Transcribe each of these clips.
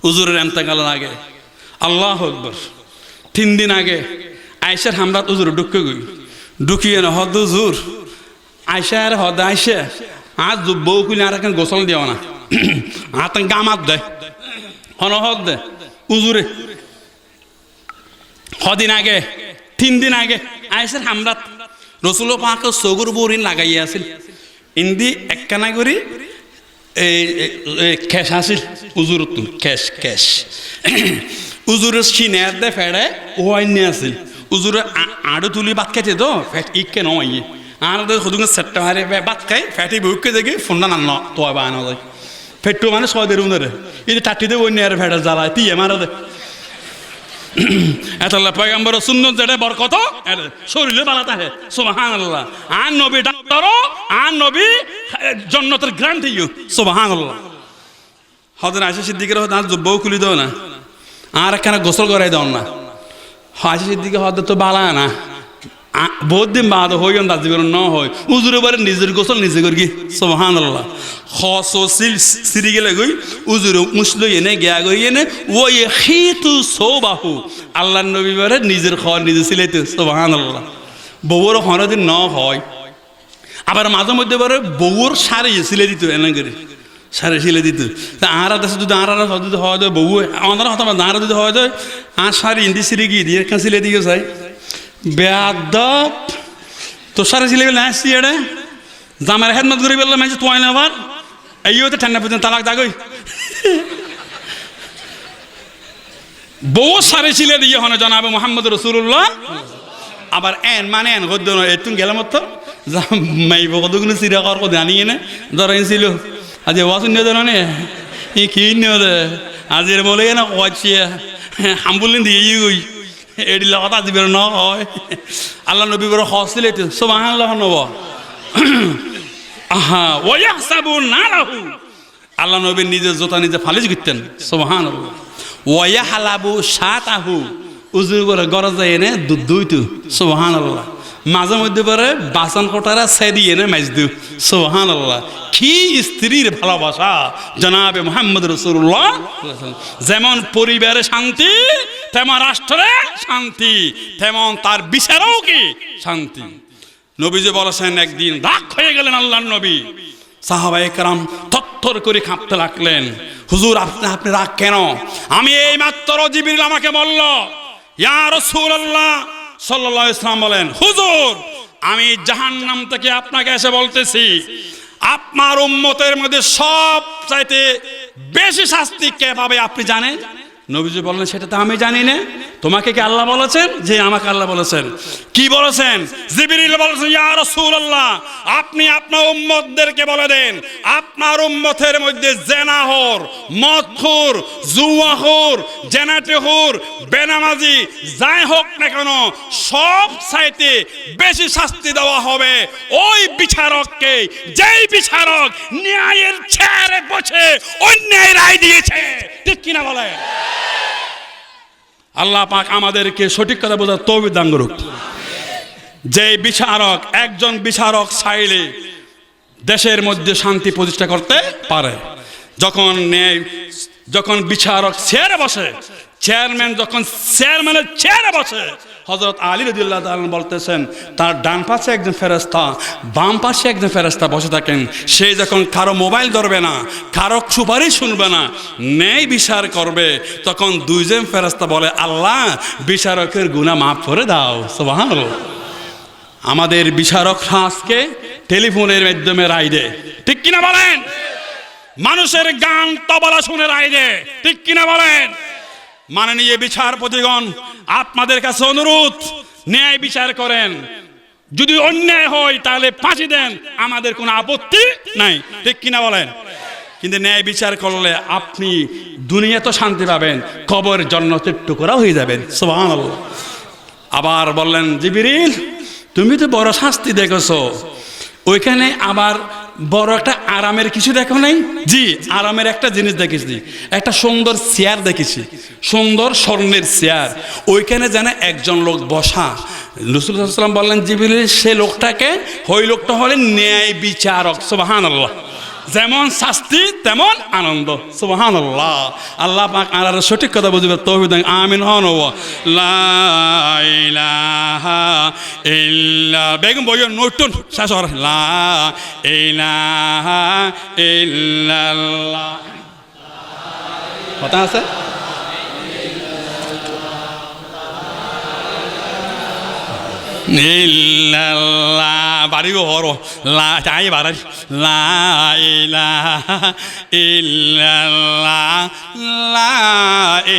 হুজুরের ইন্তেকালের আগে আল্লাহু আকবার 3 দিন আগে আয়েশার হামরাত হুজুর ঢুকিয়ে না হদ হুজুর আয়েশার হদ আয়েশা আজ বউ কুলি আর এখন গোসল দিও না হাতে গামাত দেয় হনহদ দে হুজুরে হদিন আগে 3 দিন আগে আয়েশার হামরাত রসুল পাক সগুর বরিন লাগাইয়া আছিল ইন্দি একখানা করি ক্যাশ আসিল উজুর ক্যাশ উজুরের সিনের দে ফেড়ে ওয়াইনে আসিল উজুরে আড়ু তুলি বাদ খাইতে তো ফ্যাট ইকে নয় আর সদুঙ্গে সেটটা হারে বাদ খাই ফ্যাটি বুককে দেখি ফোনটা নান্ন তো বানানো যায় ফেট্টু মানে 6 দের উনারে এই টাটিতে ওই নিয়ে ফেড়ে জ্বালায় তিয়ে মারা দে এতলা পয়গম্বর সুন্নত যেটা বরকত শরীরে বালাতা হে সুবহানাল্লাহ আর নবী ডাক্তার আর নবী জান্নাতের গ্যারান্টি সুবহানাল্লাহ হযরত আয়েশা সিদ্দিকের হদ আজ বউ খুলি দাও না আর একখানা গোসল করাই দাও না আয়েশা সিদ্দিকে হদ তো বালা না বহুত দিন বাদ হই আন্দাজ জীবন ন হয় উজুরে বারে নিজের গোসল নিজে করি সুবহানাল্লাহ খসো সিরি গেলে গই উজুরে মুসলো এনে গিয়া গই এনে ওই খিতু সোবাহু আল্লাহর নবী বারে নিজের খাওয়া নিজে সিলাইতে সুবহানাল্লাহ বউর হরদিন ন হয় আবার মাঝে মধ্যে বারে বউর শাড়ি সিলাই দিত এনে করে শাড়ি সিলাই দিত তা আর আছে যদি আর যদি হয় বউ আমাদের হতো আর যদি হয় আর শাড়ি ইন্দি সিরি গিয়ে দিয়ে এখানে সিলাই দিয়ে যায় বেয়াদব তো সারা ছিলে বলে আসছি এটা জামার হেদমত করে বললাম মানে তোয়াই না আবার এই তো ঠান্ডা পর্যন্ত তালাক দাগই বউ সারে ছিলে দিয়ে হনে জনাবে মোহাম্মদ রসুল্লাহ আবার এন মানে এন গদ্য এতুন গেলাম তো মাইব কতগুলো চিরা কর কত আনিয়ে না ধরাইছিল আজ ওয়াসুন নিয়ে ধর নে কি নিয়ে আজ এর বলে না কয়াচ্ছিয়া হাম্বুলিন দিয়ে গই এডি কথা দিবেন ন হয় আল্লাহ নবী বড় হসিলে সুবহানাল্লাহ নব আহা ওয়াহসাবুন নালাহু আল্লাহ নবী নিজে জোতা নিজে ফালিজ করতেন সুবহানাল্লাহ ওয়াহলাবু শাতাহু উজুর করে গরজ এনে দুধ দুইতু সুবহানাল্লাহ মাঝে মধ্যে পরে বাসন কোটারা সেদি এনে মাইজ দিউ সুবহানাল্লাহ কি স্ত্রীর ভালোবাসা জনাবে মুহাম্মদ রাসূলুল্লাহ যেমন পরিবারে শান্তি তেমন রাষ্ট্রে শান্তি তেমন তার বিচারেও কি শান্তি নবীজি বলেছেন একদিন রাগ হয়ে গেলেন আল্লাহর নবী সাহাবায়ে কেরাম থরথর করে কাঁপতে লাগলেন হুজুর আপনি রাগ কেন আমি এই মাত্র জিবরিল আমাকে বলল ইয়া রাসূলুল্লাহ সাল্লাল্লাহু আলাইহি ওয়াসাল্লাম বলেন হুজুর আমি জাহান্নাম থেকে আপনাকে এসে বলতেছি আপনার উম্মতের মধ্যে সব চাইতে বেশি শাস্তি কে পাবে আপনি জানেন নবীজি বললেন সেটা তো আমি জানি না তোমাকে কি আল্লাহ বলেছেন যে আমাকে আল্লাহ বলেছেন কি বলেছেন জিবরিল বলেছেন ইয়া রাসূলুল্লাহ আপনি আপনার উম্মতদেরকে বলে দেন আপনার উম্মতের মধ্যে জেনাহর মদখোর জুয়াখোর জেনাতেখোর বেনামাজি যাই হোক না কেন সব চাইতে বেশি শাস্তি দেওয়া হবে ওই বিচারককে যেই বিচারক ন্যায়ের চেয়ারে বসে অন্যায় রায় দিয়েছে ঠিক কিনা বলেন আল্লাহ পাক আমাদেরকে সঠিক কথা বোঝার তৌফিক দান করুক যে বিচারক একজন বিচারক চাইলে দেশের মধ্যে শান্তি প্রতিষ্ঠা করতে পারে যখন বিচারক চেয়ারে বসে চেয়ারম্যান যখন চেয়ারম্যানের চেয়ারে বসে হযরত আলী রাদিয়াল্লাহু তাআলা বলতেছেন তার ডান পাশে একজন ফেরেশতা বাম পাশে একজন ফেরেশতা বসে থাকেন সে যখন কারো মোবাইল ধরবে না কারো সুপারিশ শুনবে না ন্যায় বিচার করবে তখন দুইজন ফেরেশতা বলে আল্লাহ বিচারকের গুনাহ মাফ করে দাও সুবহানাল্লাহ আমাদের বিচারকরা আজকে টেলিফোনের মাধ্যমে রায় দেয় ঠিক কিনা বলেন মানুষের গান তবলা শুনে রায় দেয় ঠিক কিনা বলেন মাননীয় বিচারপতিগণ আপনাদের কাছে অনুরোধ ন্যায় বিচার করেন যদি অন্যায় হয় তাহলে ফাঁসি দেন আমাদের কোনো আপত্তি নাই ঠিক কিনা বলেন কিন্তু ন্যায় বিচার করলে আপনি দুনিয়া তো শান্তি পাবেন কবর জান্নাতের টুকরা হয়ে যাবেন সুবহানাল্লাহ আবার বললেন জিবরিল তুমি তো বড় শাস্তি দেখেছো ওইখানে আবার বড় একটা আরামের কিছু দেখো নাই জি আরামের একটা জিনিস দেখেছি একটা সুন্দর চেয়ার দেখেছি সুন্দর স্বর্ণের চেয়ার ওইখানে যেন একজন লোক বসা রাসূলুল্লাহ সাল্লাল্লাহু আলাইহি ওয়াসাল্লাম বললেন জিবরিল সে লোকটাকে ওই লোকটা হলেন ন্যায় বিচারক সুবহানাল্লাহ যেমন শাস্তি তেমন আনন্দ সুবহানাল্লাহ আল্লাহ পাক আর সঠিক কথা বুঝবে তৌফিক দেন আমিন হন লা ইলাহা ইল্লা বেগম বইও নতুন শেষ হওয়ার লা ইলাহা ইল্লাল্লাহ কথা আছে ইল্লাল্লাহ বাড়িও হর লা চাই বাড়াই লা ইলাহা ইল্লাল্লাহ লা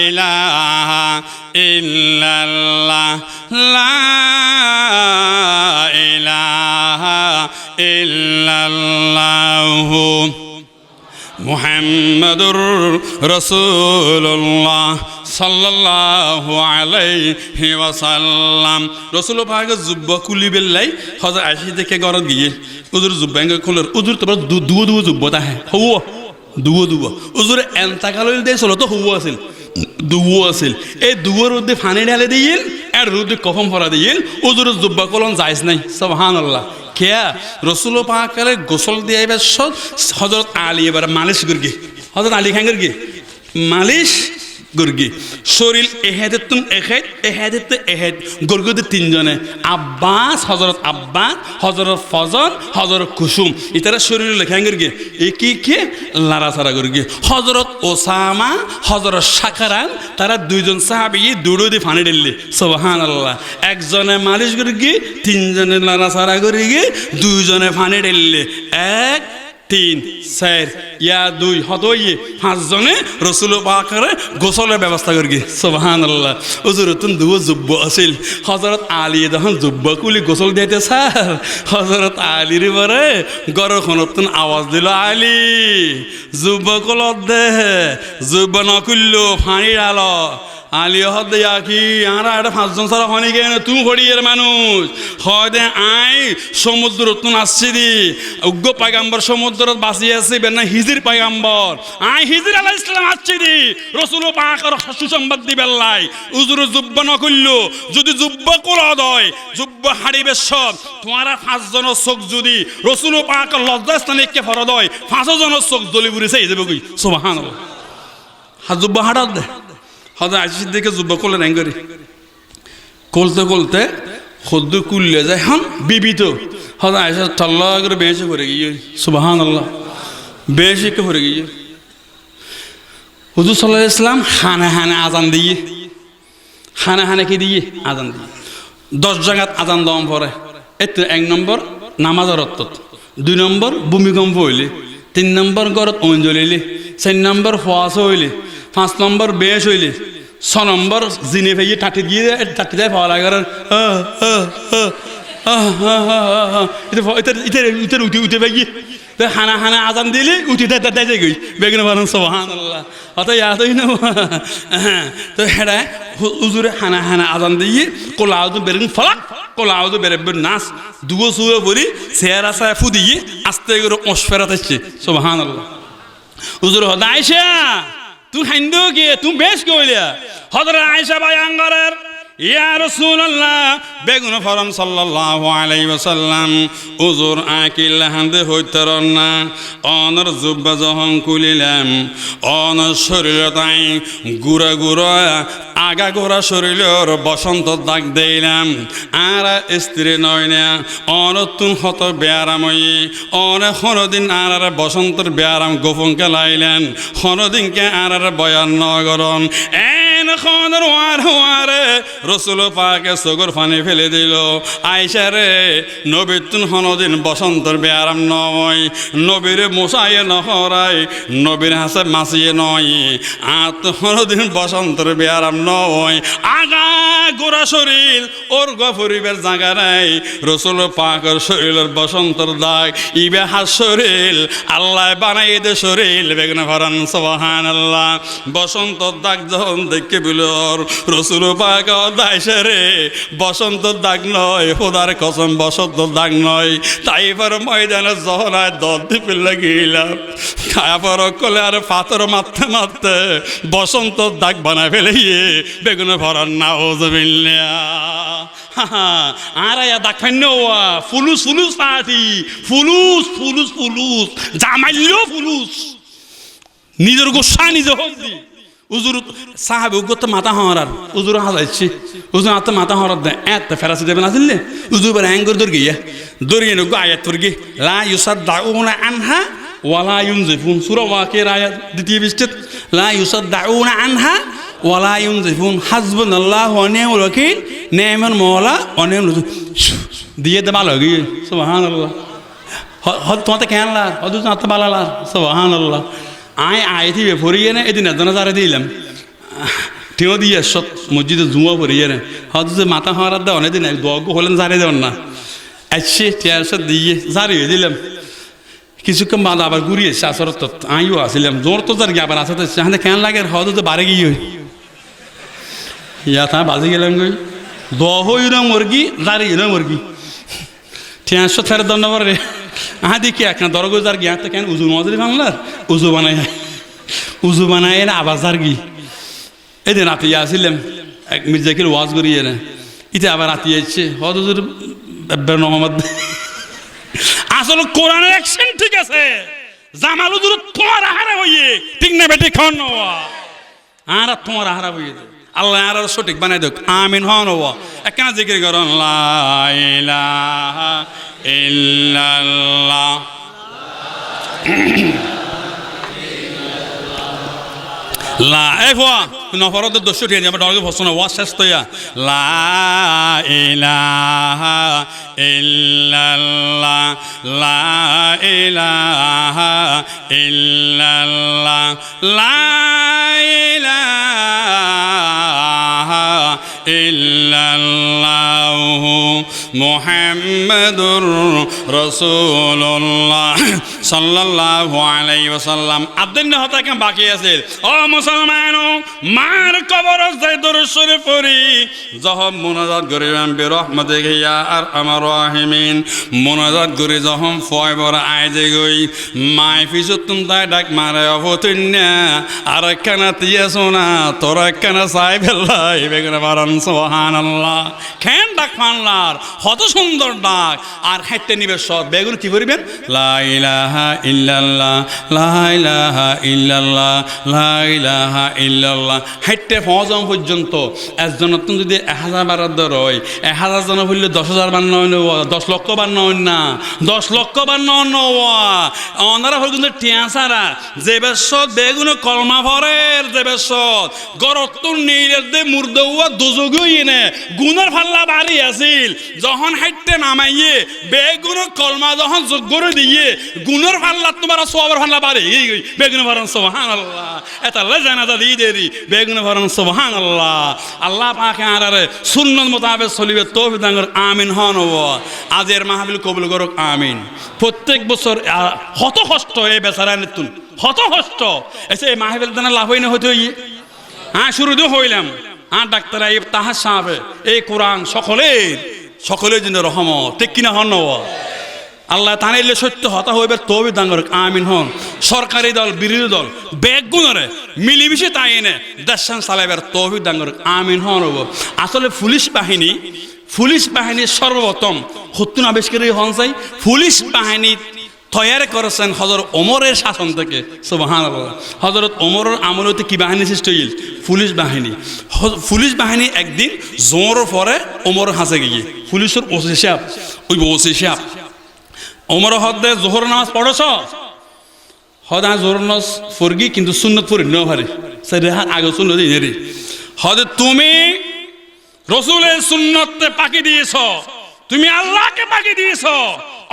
ইলাহা ইল্লাল্লাহ লা ইলাহা ইল্লাল্লাহ মুহাম্মাদুর রাসূলুল্লাহ সাল্লাল্লাহু আলাইহি ওয়াসাল্লাম রাসূল পাকের জুব্বা খুলি বেলাই হযরত আয়েশা দেখে ঘর গিয়ে উজুর জুব্বাঙ্গ খুলর উজুর তো দুও জুব্বা তাহে হুয়া দুও উজুর এন্তাকাল দেছিল তো হুয়া আছিল দুও আছিল এই দুওর মধ্যে পানি ঢালে দিয়েন আর রুদে কফম ফরা দিয়েন উজুর জুব্বা কলন যাইস নাই সুবহানাল্লাহ কেয়া রসুল পাকের গোসল দিয়ে এবার হজরত আলী এবার মালিশ গুরগি হজরত আলী খান গুরগি মালিশ গুরগি শরীর এহেদের তুম এহেদের তো এহেদ গুরগুদের তিনজনে আব্বাস হজরত ফজল হজরত কুসুম ইতারা শরীর লেখান গুরগি এ কি লাড়াছাড়া গুরগি হজরত ওসামা হজরত সাকারান তারা দুইজন সাহাবি দুড়ো দিয়ে ফানি ঢেললি সুবহানাল্লাহ একজনে মালিশ গুরগি তিনজনে লাড়াছাড়া গুরগি দুইজনে ফানি ঢেললি 1 3 4 ইয়া 2 হদইয়ে 5 জনে রাসূল পাকের গোসলের ব্যবস্থা করগি সুবহানাল্লাহ হুজুরতুন দুও জুব্বা আছিল হযরত আলী যখন জুব্বা কুলি গোসল দিতে স্যার হযরত আলীর পরে গরখনতুন আওয়াজ দিল আলী জুব্বা কলত দে জুব্বা না কুললো পানি ডালো আলী হদ কি আর একটা 5 জন সারা হনি কেন তুমি হড়িয়ের মানুষ হয় দে আই সমুদ্র তুন আসছি দি উগ্র পায়গাম্বর সমুদ্র বাঁচিয়ে আছে না হিজির পায়গাম্বর আই হিজির আলাইহিস সালাম আসছি দি রাসূল পাকের সুসংবাদ দিবেলাই উজুর জুব্বা না কইলো যদি জুব্বা কোলা দয় জুব্বা হাড়িবে সব তোমারা 5 জনের চোখ যদি রাসূল পাকের লজ্জাস্থানে কে ফরদ হয় 5 জনের চোখ জ্বলি পুড়িছে এই যাবে কই সুবহানাল্লাহ জুব্বা হাড়া দে হযরত আয়েশা দেখে জুব্বা করলেন এঙ্গরি কলতে খুদ্দু কুললে যায় হন বিবি তো হযরত আয়েশা তাল্লা করে বেঁচে পড়ে গিয়ে সুবহানাল্লাহ বেঁচে কে পড়ে গিয়ে হুজুর সাল্লাল্লাহু আলাইহি ওয়াসাল্লাম হানে আজান দিয়ে হানে কি দিয়ে আজান দিয়ে 10 জায়গাত আজান দেওয়ার পরে এত 1 নম্বর নামাজের অর্থ 2 নম্বর ভূমিকম্প হইলে 3 নম্বর গরত অঞ্জলিলে 4 নম্বর ফাঁস হইলে 5 নম্বর বেশ হইলে 6 নম্বর জিনে ভাইয়ে টাটি দিয়ে টাটি দেয় পাওয়া লাগে ইতার উঠে ভাইয়ে হানা আজান দিলে উঠে দেয় গই বেগুন বারণ সুবহানাল্লাহ অত ইয়াদই না তো হেডা হুজুরে হানা আজান দিয়ে কোলাউদু বেরিং ফলাক কোলাউদু বেরেবের নাস দুগো সুয়ে বলি চেহারা সায় ফু দিয়ে আস্তে করে ওসফেরাত আসছে সুবহানাল্লাহ হুজুর হদ আয়েশা তুই হিন্দু কি তুই বেশ কইলা হযরত আয়েশা বায়াঙ্গরের ইয়া রাসূলুল্লাহ বেগুন ফরম সাল্লাল্লাহু আলাইহি ওয়াসাল্লাম হুজুর আকিল হান্দে হইতরন না অনর জুব্বা যখন কুলিলাম অনর শরীর তাই গুড়া আগা গোড়া শরীরের বসন্ত দাগ দিলাম আর স্ত্রী নয় না অনতুন হত বেয়ারাময়ী অনেক হরদিন আর বসন্তর বেয়ারাম গোপন লাইলেন হরদিনকে আর বয়ান নগরন এন খনর ওয়ারে রাসূল পাকে সগর পানি ফেলে দিল আয়েশা রে নবীর তুন হনদিন বসন্তর বেয়ারাম নয় নবীর মশাইয়ে নহরাই নবীর হাসে মাসিয়ে নয় আত হনদিন বসন্তর বেয়ারাম নয় আগা গোড়া শরীর ওর গফরিবের জায়গা নাই রাসূল পাকের শরীরের বসন্তর দাগ ইবে হাস শরীর আল্লাহ বানাই দে শরীর বেগুন ভরান সুবহানাল্লাহ বসন্তর দাগ যখন দেখে বিলর রাসূল পাক আয়েশা রে বসন্তর দাগ নয় খোদার কসম বসন্তর দাগ নয় তাই পর ময়দানে জহরায় দর্দি পিল্লা গিলাম খায়া পর কলে আর পাথর মারতে বসন্তর দাগ বানায় ফেলে বেগুনে ভরান নাউযু নাউজুবিল্লাহ আর আয়া দেখেন না ফুলুস ফুলুস পার্টি ফুলুস ফুলুস ফুলুস জামাইলো ফুলুস নিজের গোসা নিজে হচ্ছি উজুর সাহাবে উগত মাথা হওয়ার উজুর হাজাইছি উজুর হাতে মাথা হওয়ার দেয় এত ফেরাসি দেবেন আসলে উজুর বের হ্যাঙ্গর দর্গিয়া দর্গিয়ে নগো আয়াত পড়গি লা ইউসাদ্দাউনা আনহা ওয়ালা ইউনজিফুন সূরা ওয়াকিয়ার আয়াত দ্বিতীয় পৃষ্ঠা লা ইউসাদ্দাউনা আনহা ওয়ালা ইউনজিফুন হাসবুনাল্লাহু ওয়া নি'মাল ওয়াকিল নি'মাল মাওলা ওয়া নি'মাল ওয়াকিল দিয়ে দে ভালো গিয়ে সুবহানাল্লাহ হদ তোমাতে কেন লার হদ তোমাতে ভালো লার সুবহানাল্লাহ আয়থি পড়িয়ে না এদিন এজনা যারা দিলাম ঠিও দিয়ে সব মসজিদে জুমা পড়িয়ে না হয়তো যে মাথা হওয়ার দেওয়া অনেকদিন দোয়াগো হলেন জারে দেওয়ান না আসছে টিয়ারশো দিয়ে জারিয়ে দিলাম কিছুক্ষণ বাদ আবার ঘুরিয়েছে আসরত আইও আসিলাম জোর তো যার গিয়ে আবার আসতে সেখানে কেন লাগে হয়তো তো বাড়ে গিয়ে ইয়া তা বাজে গেলাম গই দোয়া হই না মুরগি জারিয়ে না মুরগি টিয়ারশো ফেরত দণ্ড রে দেখি এক না দরগোজার গিয়া তো কেন উজু মজুরি বাংলার উজু বানায় না আবার যার গি এদিন রাতে আসিলাম এক মির্জাকির ওয়াজ করিয়ে না ইতে আবার রাতে আসছে হজুর মোহাম্মদ আসলে কোরআনের অ্যাকশন ঠিক আছে জামাল হুজুর তোমার হারা হইয়ে ঠিক না বেটি খান আর তোমার হারা হইয়ে আল্লাহ আর সঠিক বানাই দেখ আমিন হন একখানা জিকির করুন লা ইলাহা ইল্লাল্লাহ লা এফওয়া নফরত দোষ উঠিয়ে যাবে ডলকে ভসনা ওয়াজ শেষ তৈয়া লা ইলাহা ইল্লাল্লাহ লা ইলাহা ইল্লাল্লাহ লা ইলাহা ইল্লাল্লাহু মুহাম্মাদুর রাসূলুল্লাহ সাল্লাল্লাহু আলাইহি ওয়াসাল্লাম আব্দুল্লাহ হতাকে বাকি আছে ও মুসলমান মার কবর যাই দরুদ শরীফ পড়ি যখন মুনাজাত করিবেন বিরহমাতিহি ইয়া আরহামার রাহিমিন মুনাজাত করি যখন ফয়বর আইজে গই মাই ফিসুতুন তাই ডাক মারে অবতুন্না আর কানা তিয়া সোনা তোরা কানা সাই বেলাই বেগুনা বারান সুবহানাল্লাহ কেন ডাক ফানলার কত সুন্দর ডাক আর হাইতে নিবে সব বেগুন কি করিবেন লা ইলাহা ইল্লাল্লাহ লা ইলাহা ইল্লাল্লাহ লা ইলাহা ইল্লাল্লাহ হাইতে ফজম পর্যন্ত একজন যদি 1000 বার দর হয় 1000 জন হইলে 10000 বার নয় 10 লক্ষ বার নয় না 10 লক্ষ বার নয় ওনারা হল কিন্তু টিয়াসারা যে বেশত বেগুন কলমা ভরের যে বেশত গরত নীলের দে মুর্দৌয়া দুজগই নে গুনার ফাল্লা বাড়ি আছিল যখন হাইতে নামাইয়ে বেগুন কলমা যখন যোগ করে দিয়ে গুনার ফাল্লা তোমার সওয়াবের ফাল্লা বাড়ি বেগুন ভরন সুবহানাল্লাহ এতাল্লাহ জানাজা দিয়ে দেরি বেগুন ভরন সুবহানাল্লাহ আল্লাহ পাকে আরে সুন্নত মোতাবেক চলিবে তৌফিক দান করুক আমিন হন আজের মাহফিল কবুল করুক আমিন প্রত্যেক বছর কত কষ্ট এই বেচারা নেতুন কত কষ্ট এসে এই মাহফিল দানা লাভ হই না হইতে হই শুরু দিয়ে হইলাম ডাক্তার আইব তাহার সাহাবে এই কোরআন সকলের জন্য রহমত ঠিক কিনা হন আল্লাহ তানাইলে সত্য হতা হইবে তৌফিক দান করুক আমিন হন সরকারি দল বিরোধী দল বেগুনরে মিলিমিশে তাই এনে দেশান চালাইবার তৌফিক দান করুক আমিন হন আসলে পুলিশ বাহিনী সর্বপ্রথম হত্যুন আবিষ্কারী হন চাই পুলিশ বাহিনী তৈরি করেছেন হযরত ওমরের শাসন থেকে সুবহানাল্লাহ হযরত ওমরের আমলতে কি বাহিনী সৃষ্টি হইল পুলিশ বাহিনী একদিন জোর পরে ওমর হাসে গিয়ে পুলিশের ওসি সাহেব ওমর হদে জোহর নামাজ পড়ছ হদ জোহর নামাজ পড়গি কিন্তু সুন্নত পড়ি ন ভারে সেটা আগে সুন্নত রে হদে তুমি রসুলের সুন্নতে পাকি দিয়েছ তুমি আল্লাহকে পাকি দিয়েছ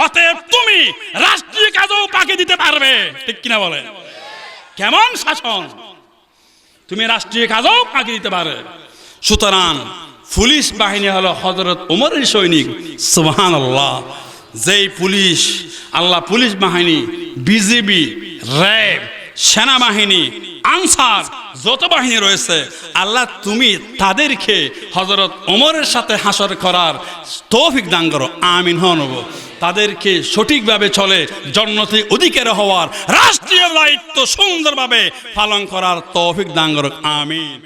অতএব তুমি রাষ্ট্রীয় কাজও পাকি দিতে পারবে ঠিক কিনা বলে কেমন শাসন তুমি রাষ্ট্রীয় কাজও পাকি দিতে পারবে সুতরাং পুলিশ বাহিনী হলো হযরত ওমরের সৈনিক সুবহানাল্লাহ যেই পুলিশ আল্লাহ পুলিশ বাহিনী বিজিবি র্যাব সেনাবাহিনী আনসার যত বাহিনী রয়েছে আল্লাহ তুমি তাদেরকে হযরত ওমরের সাথে হাসর করার তৌফিক দান করো আমিন হন তাদেরকে সঠিকভাবে চলে জান্নাতে অধিকারী হওয়ার রাষ্ট্রীয় দায়িত্ব সুন্দরভাবে পালন করার তৌফিক দান করো আমিন।